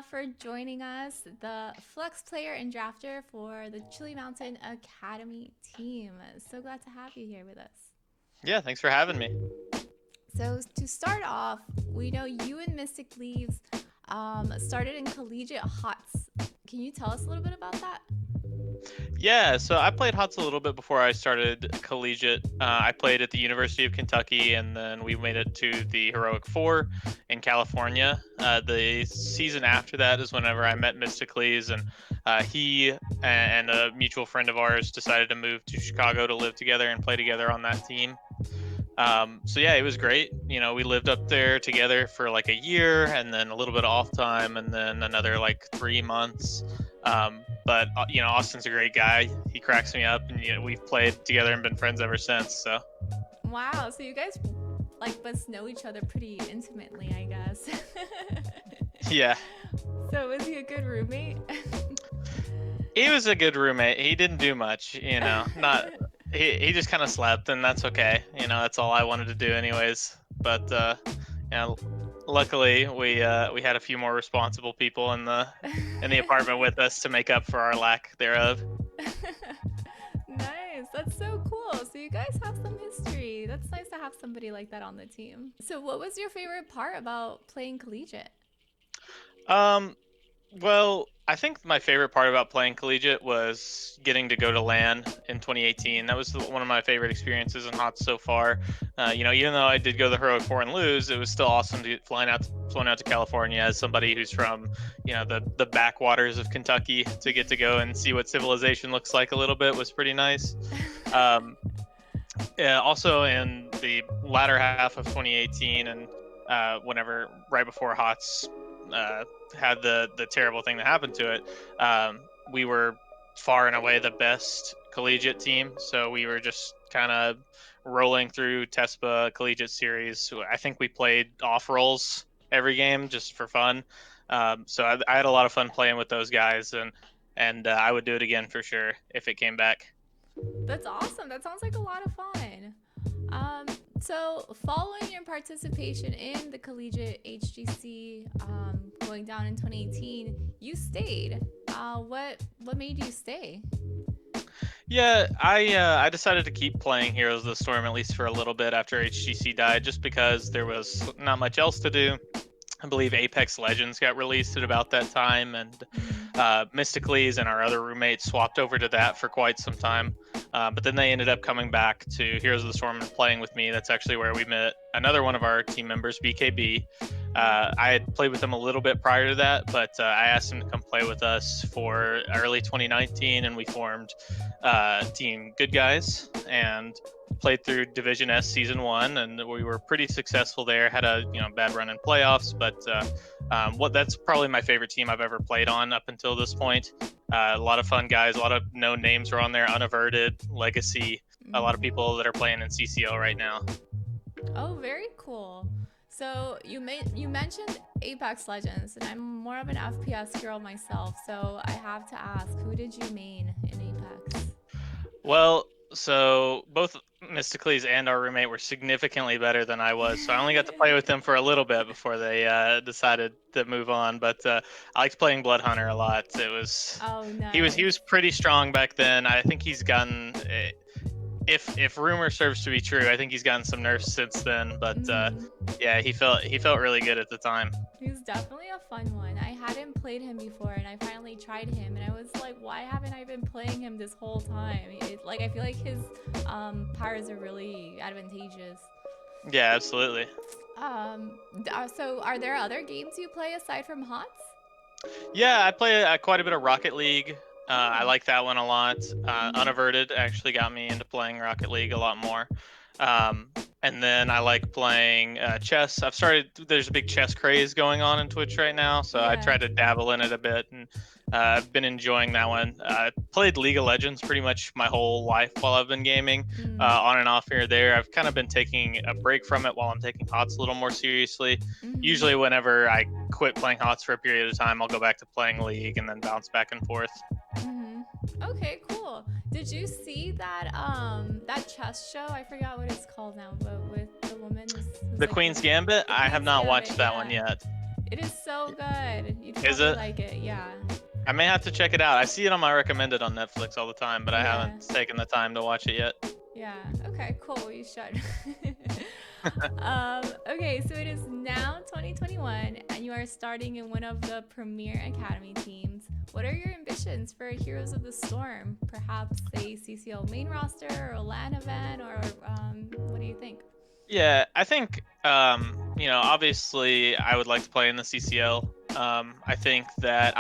for joining us, the flex player and drafter for the Chili Mountain Academy team. So glad to have you here with us. Yeah, thanks for having me. So to start off, we know you and Mysticleez started in Collegiate HoTS. Can you tell us a little bit about that? Yeah, so I played HoTS a little bit before I started Collegiate. I played at the University of Kentucky, and then we made it to the Heroic Four in California. The season after that is whenever I met Mysticleez, and he and a mutual friend of ours decided to move to Chicago to live together and play together on that team. So yeah, it was great. We lived up there together for like a year, and then a little bit of off time, and then another like 3 months. But Austin's a great guy. He cracks me up, and we've played together and been friends ever since. So Wow, so you guys must know each other pretty intimately, I guess. yeah, So was he a good roommate? he was a good roommate. He didn't do much, not. He just kind of slept, and that's okay. That's all I wanted to do, anyways. But luckily we had a few more responsible people in the apartment with us to make up for our lack thereof. Nice. That's so cool. So you guys have some history. That's nice to have somebody like that on the team. So what was your favorite part about playing collegiate? Um, Well, I think my favorite part about playing Collegiate was getting to go to LAN in 2018. That was one of my favorite experiences in HOTS so far. Even though I did go to the Heroic Four and lose, it was still awesome to get flown out to California as somebody who's from, the backwaters of Kentucky, to get to go and see what civilization looks like a little bit was pretty nice. Um, yeah, also in the latter half of 2018 and whenever right before HOTS had the terrible thing that happened to it, we were far and away the best collegiate team. So we were just kind of rolling through TESPA Collegiate Series. I think we played off rolls every game just for fun. So I had a lot of fun playing with those guys, and I would do it again for sure if it came back. That's awesome. That sounds like a lot of fun. Um, so following your participation in the collegiate HGC going down in 2018, you stayed. What made you stay? Yeah, I decided to keep playing Heroes of the Storm at least for a little bit after HGC died, just because there was not much else to do. I believe Apex Legends got released at about that time, and Mm-hmm. Mysticleez and our other roommates swapped over to that for quite some time. But then they ended up coming back to Heroes of the Storm and playing with me. That's actually where we met another one of our team members, BKB. I had played with him a little bit prior to that, but I asked him to come play with us for early 2019, and we formed Team Good Guys and played through Division S Season 1, and we were pretty successful there. Had a bad run in playoffs, but that's probably my favorite team I've ever played on up until this point. A lot of fun guys, a lot of known names are on there. Unaverted, Legacy, a lot of Mm-hmm. people that are playing in CCL right now. Oh, very cool. So you mentioned Apex Legends, and I'm more of an FPS girl myself. So I have to ask, who did you main in Apex? Well, so both Mysticles and our roommate were significantly better than I was, so I only got to play with them for a little bit before they decided to move on. But I liked playing Blood Hunter a lot. Oh, He was nice. pretty strong back then. I think he's gotten, if rumor serves to be true, I think he's gotten some nerfs since then. But Mm-hmm. yeah, he felt really good at the time. He's definitely a fun one. I hadn't played him before, and I finally tried him, and I was like, why haven't I been playing him this whole time? I feel like his powers are really advantageous. Yeah, absolutely. So are there other games you play aside from HOTS? Yeah, I play quite a bit of Rocket League. I Oh. like that one a lot. Mm-hmm. Unaverted actually got me into playing Rocket League a lot more. Um, and then I like playing chess. There's a big chess craze going on in Twitch right now, so I Yeah. try to dabble in it a bit, and I've been enjoying that one. I played League of Legends pretty much my whole life while I've been gaming, Mm. on and off here or there. I've kind of been taking a break from it while I'm taking HOTS a little more seriously. Mm-hmm. Usually, whenever I quit playing HOTS for a period of time, I'll go back to playing League and then bounce back and forth. Mm-hmm. Okay, cool. Did you see that chess show? I forgot what it's called now, but with the woman who's The like Queen's Gambit, the I have Queen's not Gambit. watched that one Yeah. yet. It is so good. You'd Is probably it? like it. Yeah. I may have to check it out. I see it on my recommended on Netflix all the time, but I Yeah. haven't taken the time to watch it yet. Yeah. Okay, cool. You should. Okay, so it is now 2021 and you are starting in one of the premier academy teams. What are your ambitions for Heroes of the Storm? Perhaps a CCL main roster or a LAN event, or what do you think? Yeah, I think obviously I would like to play in the CCL. I think that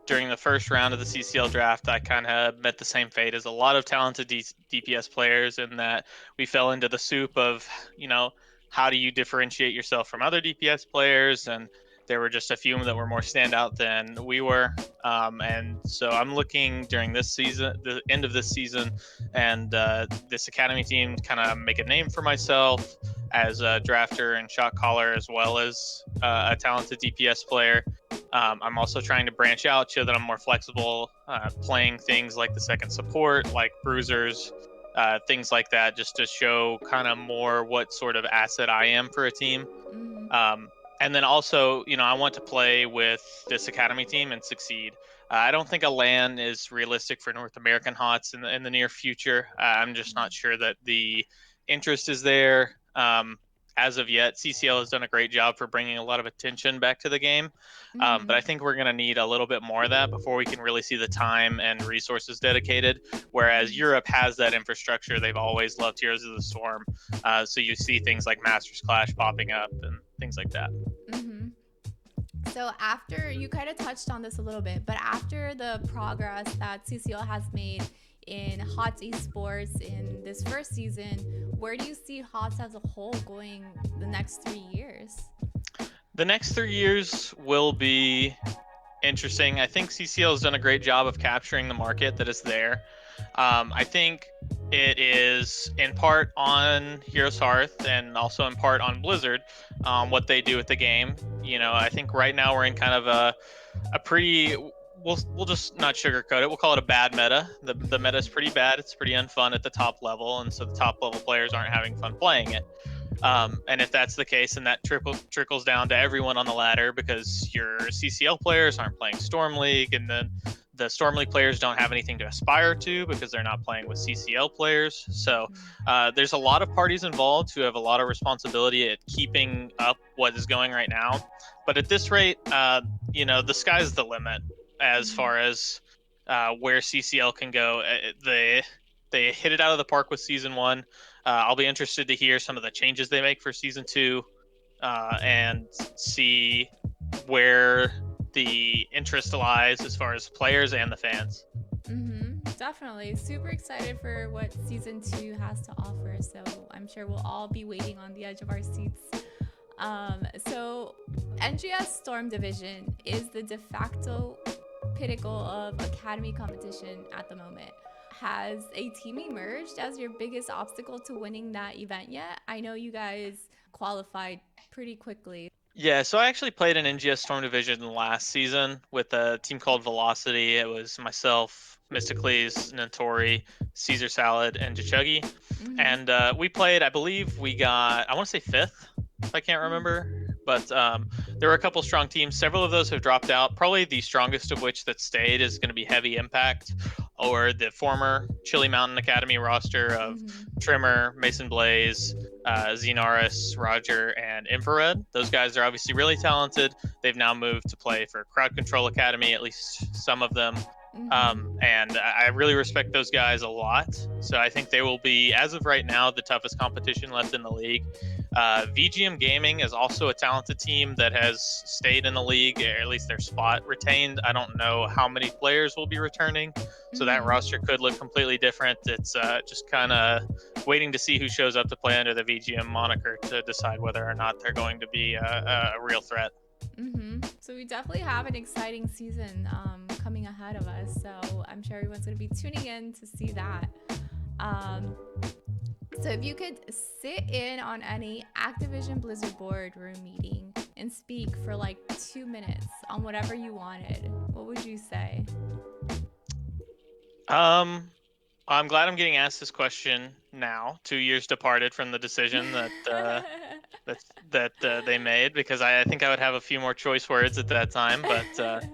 during the first round of the CCL draft, I kind of met the same fate as a lot of talented DPS players in that we fell into the soup of, how do you differentiate yourself from other DPS players? And there were just a few that were more standout than we were. And so I'm looking during this season, the end of this season, and this academy team kind of make a name for myself as a drafter and shot caller, as well as a talented DPS player. I'm also trying to branch out so that I'm more flexible, playing things like the second support, like bruisers, things like that, just to show kind of more what sort of asset I am for a team. Mm-hmm. And then also, I want to play with this academy team and succeed. I don't think a LAN is realistic for North American HoTS in the near future. I'm just not sure that the interest is there. As of yet, CCL has done a great job for bringing a lot of attention back to the game. Mm-hmm. But I think we're going to need a little bit more of that before we can really see the time and resources dedicated. Whereas Europe has that infrastructure. They've always loved Heroes of the Storm. So you see things like Masters Clash popping up and things like that. Mm-hmm. So after you kind of touched on this a little bit, but after the progress that CCL has made in HoTS Esports in this first season, where do you see HoTS as a whole going the next 3 years? The next 3 years will be interesting. I think CCL has done a great job of capturing the market that is there. I think it is in part on HeroesHearth and also in part on Blizzard, what they do with the game. I think right now we're in kind of a pretty. We'll just not sugarcoat it. We'll call it a bad meta. The meta is pretty bad. It's pretty unfun at the top level, and so the top level players aren't having fun playing it. And if that's the case, then that trickles down to everyone on the ladder, because your CCL players aren't playing Storm League, and then the Storm League players don't have anything to aspire to because they're not playing with CCL players. So there's a lot of parties involved who have a lot of responsibility at keeping up what is going right now. But at this rate, the sky's the limit as far as where CCL can go. They hit it out of the park with season one. I'll be interested to hear some of the changes they make for season two, and see where the interest lies as far as players and the fans. Definitely. Super excited for what season 2 has to offer. So I'm sure we'll all be waiting on the edge of our seats. So NGS Storm Division is the de facto pinnacle of academy competition at the moment. Has a team emerged as your biggest obstacle to winning that event yet? I know you guys qualified pretty quickly. Yeah, so I actually played an NGS Storm Division last season with a team called Velocity. It was myself, Mysticleez, Notori, Caesar Salad, and Jachuggy. And we played, I believe we got, I want to say fifth, if I can't remember. But there were a couple strong teams. Several of those have dropped out. Probably the strongest of which that stayed is going to be Heavy Impact, or the former Chili Mountain Academy roster of Trimmer, Mason Blaze, Xenaris, Roger, and Infrared. Those guys are obviously really talented. They've now moved to play for Crowd Control Academy, at least some of them. And I really respect those guys a lot. So I think they will be, as of right now, the toughest competition left in the league. VGM Gaming is also a talented team that has stayed in the league, or at least their spot retained. I don't know how many players will be returning, so that roster could look completely different. It's just kind of waiting to see who shows up to play under the VGM moniker to decide whether or not they're going to be a real threat. So we definitely have an exciting season coming ahead of us. So I'm sure everyone's going to be tuning in to see that. So if you could sit in on any Activision Blizzard boardroom meeting and speak for like 2 minutes on whatever you wanted, what would you say? I'm glad I'm getting asked this question now, 2 years departed from the decision that that they made, because I think I would have a few more choice words at that time. But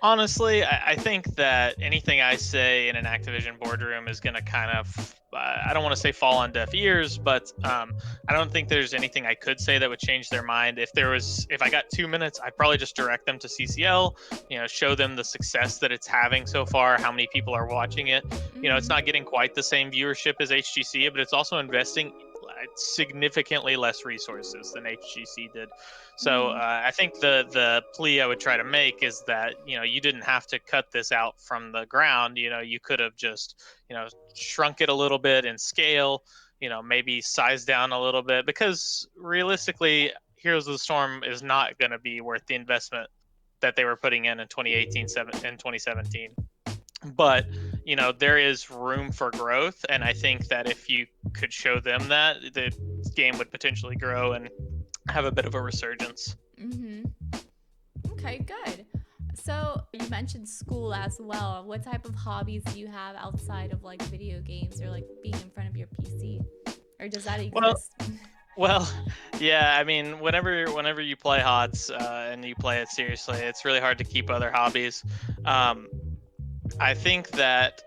honestly, I think that anything I say in an Activision boardroom is going to kind of, I don't want to say fall on deaf ears, but I don't think there's anything I could say that would change their mind. If I got 2 minutes, I'd probably just direct them to CCL, show them the success that it's having so far, how many people are watching it. It's not getting quite the same viewership as HGC, but it's also investing significantly less resources than HGC did. So I think the plea I would try to make is that you didn't have to cut this out from the ground. You could have just shrunk it a little bit in scale. Maybe size down a little bit, because realistically, Heroes of the Storm is not going to be worth the investment that they were putting in 2018 and 2017. But there is room for growth, and I think that if you could show them that, the game would potentially grow and have a bit of a resurgence. Okay, good. So you mentioned school as well. What type of hobbies do you have outside of like video games or like being in front of your PC, or does that exist? Well, yeah. I mean, whenever you play HoTS and you play it seriously, it's really hard to keep other hobbies. I think that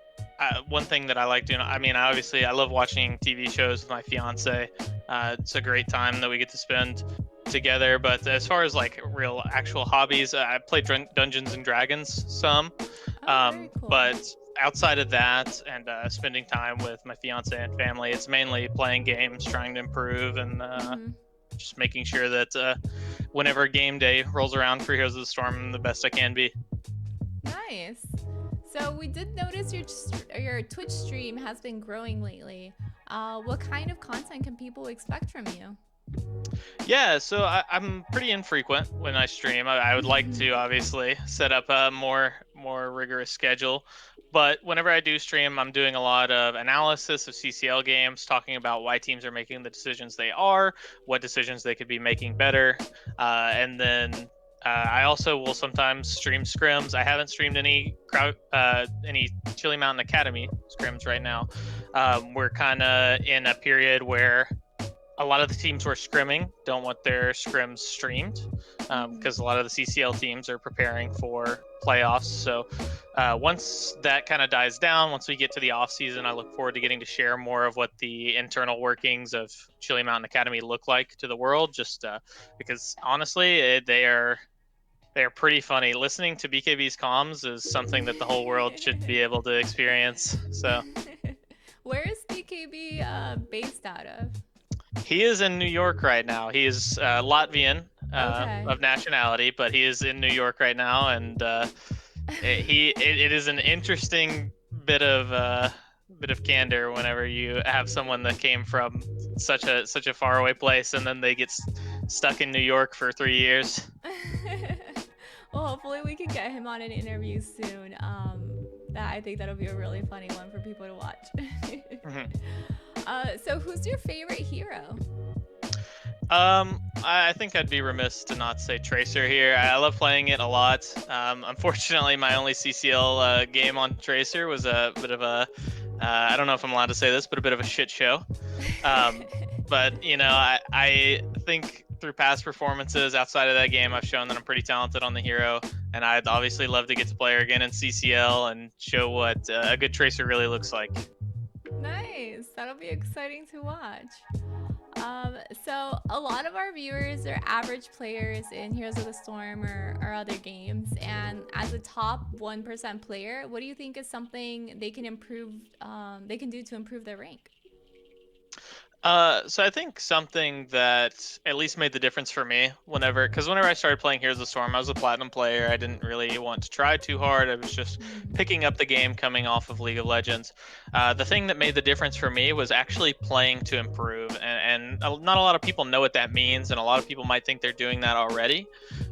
one thing that I like doing, obviously, I love watching TV shows with my fiance. It's a great time that we get to spend together. But as far as like real actual hobbies, I play Dungeons and Dragons some. Very cool. But outside of that, and spending time with my fiance and family, it's mainly playing games, trying to improve, and just making sure that whenever game day rolls around for Heroes of the Storm, I'm the best I can be. Nice. So we did notice your Twitch stream has been growing lately. What kind of content can people expect from you? Yeah, so I'm pretty infrequent when I stream. I would like to obviously set up a more rigorous schedule, but whenever I do stream, I'm doing a lot of analysis of CCL games, talking about why teams are making the decisions they are, what decisions they could be making better, and then I also will sometimes stream scrims. I haven't streamed any Chili Mountain Academy scrims right now. We're kind of in a period where a lot of the teams who are scrimming don't want their scrims streamed, because a lot of the CCL teams are preparing for playoffs. So once that kind of dies down, once we get to the off season, I look forward to getting to share more of what the internal workings of Chili Mountain Academy look like to the world. Just because honestly, they are pretty funny. Listening to BKB's comms is something that the whole world should be able to experience. So where is BKB based out of? He is in New York right now. He is Latvian of nationality, but he is in New York right now, and it is an interesting bit of candor whenever you have someone that came from such a faraway place, and then they get stuck in New York for 3 years. Well, hopefully we can get him on an interview soon. I think that'll be a really funny one for people to watch. So who's your favorite hero? I think I'd be remiss to not say Tracer here. I love playing it a lot. Unfortunately, my only CCL game on Tracer was a bit of a, I don't know if I'm allowed to say this, but a bit of a shit show. But, I think through past performances outside of that game, I've shown that I'm pretty talented on the hero, and I'd obviously love to get to play her again in CCL and show what a good Tracer really looks like. Nice. That'll be exciting to watch. So a lot of our viewers are average players in Heroes of the Storm or other games, and as a top 1% player, what do you think is something they can improve? They can do to improve their rank? So I think something that at least made the difference for me whenever I started playing Heroes of the Storm, I was a platinum player. I didn't really want to try too hard. I was just picking up the game coming off of League of Legends. The thing that made the difference for me was actually playing to improve. And not a lot of people know what that means, and a lot of people might think they're doing that already.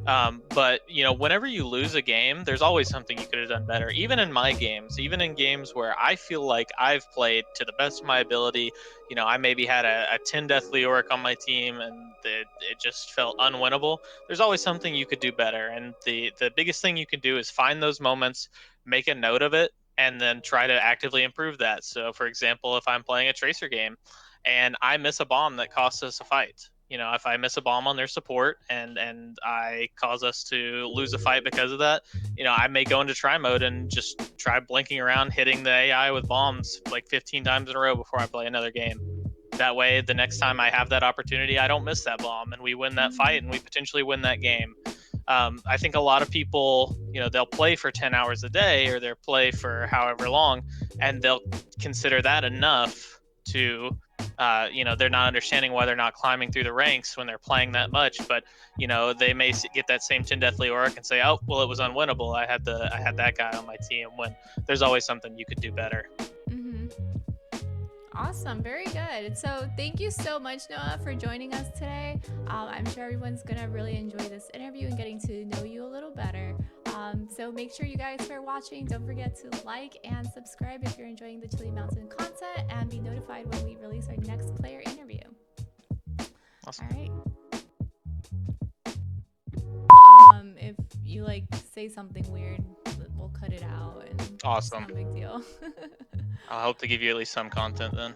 But, whenever you lose a game, there's always something you could have done better. Even in my games, even in games where I feel like I've played to the best of my ability, I maybe had a 10 death Leoric on my team and it just felt unwinnable. There's always something you could do better. And the biggest thing you can do is find those moments, make a note of it, and then try to actively improve that. So, for example, if I'm playing a Tracer game and I miss a bomb that costs us a fight, if I miss a bomb on their support and I cause us to lose a fight because of that, I may go into try mode and just try blinking around, hitting the AI with bombs like 15 times in a row before I play another game. That way, the next time I have that opportunity, I don't miss that bomb and we win that fight and we potentially win that game. I think a lot of people, they'll play for 10 hours a day or they'll play for however long, and they'll consider that enough to, they're not understanding why they're not climbing through the ranks when they're playing that much. But, they may get that same 10 Deathly Auric and say, oh, well, it was unwinnable. I had that guy on my team, when there's always something you could do better. Awesome, very good. So thank you so much, Noah, for joining us today. I'm sure everyone's gonna really enjoy this interview and getting to know you a little better. So make sure you guys are watching. Don't forget to like and subscribe if you're enjoying the Chili Mountain content, and be notified when we release our next player interview. Awesome. All right. If you say something weird, we'll cut it out. And Awesome. It's not a big deal. I'll hope to give you at least some content then.